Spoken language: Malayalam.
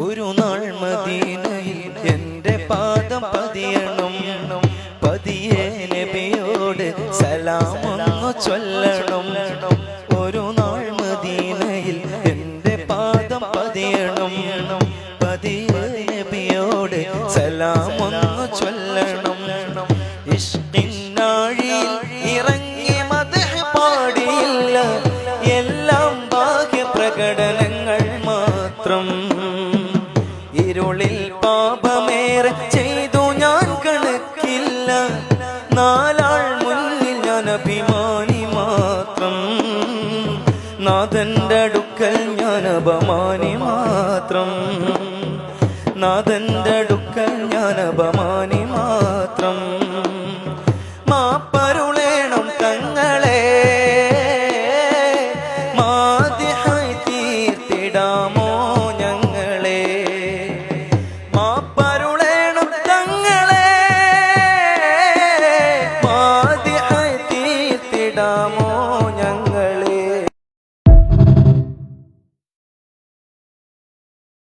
ഒരു നാൾ മദീനയിൽ എൻ്റെ പാദം പതിയണം, പതിയെ നബിയോട് സലാമൊന്നു ചൊല്ലണം. ഒരു നാൾ മദീനയിൽ എൻ്റെ പാദം പതിയണം, പതിയെ നബിയോട് സലാമൊന്നു ചൊല്ലണം. ഇഷ്കിന്നാഴിയിൽ ഇറങ്ങി മദ്ഹ് പാടിയില്ല, എല്ലാം ഭാഗ്യപ്രകടനങ്ങൾ മാത്രം. ഇരുളിൽ പാപമേറെ ചെയ്തു ഞാൻ കണക്കില്ല, നാലാൾ മുന്നിൽ ഞാൻ അഭിമാനി മാത്രം. നാഥന്റെ അടുക്കൽ ഞാൻ അപമാനി മാത്രം, നാഥന്റെ അടുക്കൽ ഞാൻ അപമാനി മാത്രം.